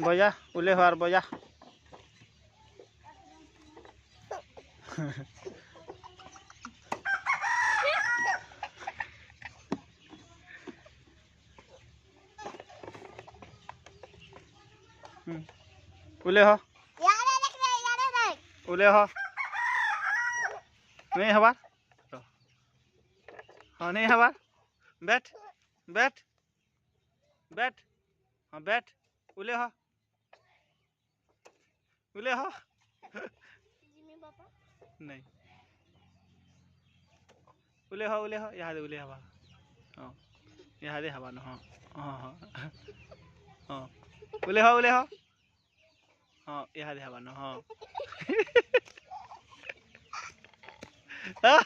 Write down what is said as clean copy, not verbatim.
बजा उले हो और बजा उले हो उले हो नहीं हवा हाँ नहीं हवा बैठ बैठ बैठ हाँ बैठ उले हो नहीं उले हो यहाँ दे उले हवा हाँ यहाँ दे हवा हाँ हाँ हाँ हाँ उले हो हाँ यहाँ दे हवा हाँ